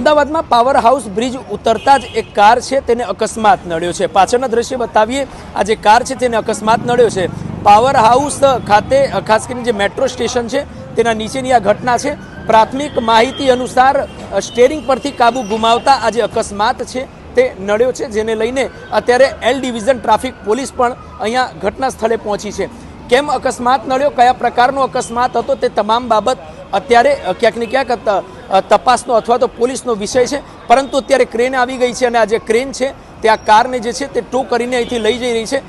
અમદાવાદમાં power house bridge ઉતરતા જ એક કાર છે તેને અકસ્માત નડ્યો છે। પાછળના દ્રશ્ય બતાવીએ। આ જે કાર છે તેને અકસ્માત નડ્યો છે। પાવર હાઉસ ખાતે ખાસ કરીને જે મેટ્રો સ્ટેશન છે તેના નીચેની આ ઘટના છે। પ્રાથમિક માહિતી અનુસાર સ્ટેરિંગ પરથી કાબુ ગુમાવતા આ જે અકસ્માત છે તે નડ્યો છે, જેને લઈને અત્યારે એલ ડિવિઝન ટ્રાફિક પોલીસ પણ અહીંયા ઘટના સ્થળે પહોંચી છે। કેમ અકસ્માત નડ્યો, કયા પ્રકારનો અકસ્માત હતો તે તમામ બાબત અત્યારે ક્યાંક ને ક્યાંક તપાસનો અથવા તો પોલીસનો વિષય છે। પરંતુ અત્યારે ક્રેન આવી ગઈ છે અને આ જે ક્રેન છે તે આ કારને જે છે તે ટો કરીને અહીંથી લઈ જઈ રહી છે,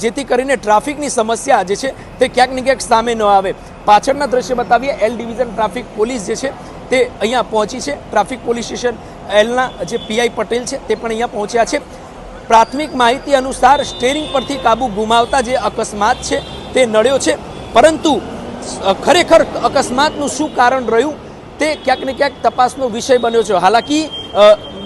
જેથી કરીને ટ્રાફિકની સમસ્યા જે છે તે ક્યાંક ને ક્યાંક સામે ન આવે। પાછળના દ્રશ્ય બતાવીએ। એલ ડિવિઝન ટ્રાફિક પોલીસ જે છે તે અહીંયા પહોંચી છે। ટ્રાફિક પોલીસ સ્ટેશન એલના જે પીઆઈ પટેલ છે તે પણ અહીંયા પહોંચ્યા છે। પ્રાથમિક માહિતી અનુસાર સ્ટેરિંગ પરથી કાબુ ગુમાવતા જે અકસ્માત છે તે નડ્યો છે, પરંતુ ખરેખર અકસ્માતનું શું કારણ રહ્યું તે ક્યાંક ને ક્યાંક તપાસનો વિષય બન્યો છે। હાલાકી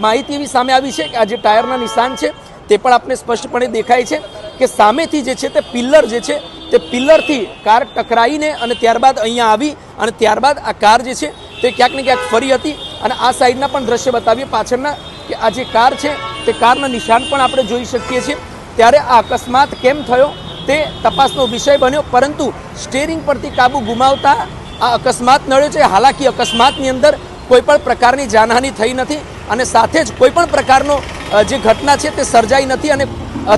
માહિતી એવી સામે આવી છે કે આ જે ટાયરના નિશાન છે તે પણ આપણે સ્પષ્ટપણે દેખાય છે કે સામેથી જે છે તે પિલ્લર જે છે તે પિલ્લરથી કાર ટકરાઈને અને ત્યારબાદ અહીંયા આવી અને ત્યારબાદ આ કાર જે છે તે ક્યાંક ને ક્યાંક ફરી હતી। અને આ સાઈડના પણ દ્રશ્ય બતાવીએ પાછળના કે આ જે કાર છે તે કારના નિશાન પણ આપણે જોઈ શકીએ છીએ। ત્યારે આ અકસ્માત કેમ થયો તે તપાસનો વિષય બન્યો, પરંતુ સ્ટેરિંગ પરથી કાબુ ગુમાવતા આ અકસ્માત નડ્યો છે। હાલાકી અકસ્માતની અંદર કોઈ પણ પ્રકારની જાનહાનિ થઈ નથી અને સાથે જ કોઈ પણ પ્રકારનો જે ઘટના છે તે સર્જાઈ નથી અને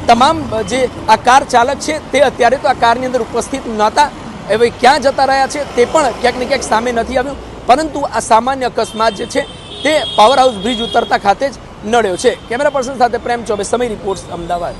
તમામ જે આ કાર ચાલક છે તે અત્યારે તો આ કારની અંદર ઉપસ્થિત નહોતા। હવે ક્યાં જતા રહ્યા છે તે પણ ક્યાંક ને ક્યાંક સામે નથી આવ્યું, પરંતુ આ સામાન્ય અકસ્માત જે છે તે પાવર હાઉસ બ્રિજ ઉતરતા ખાતે જ નડ્યો છે। કેમેરા પર્સન સાથે પ્રેમ ચોબે, સમય રિપોર્ટ્સ, અમદાવાદ।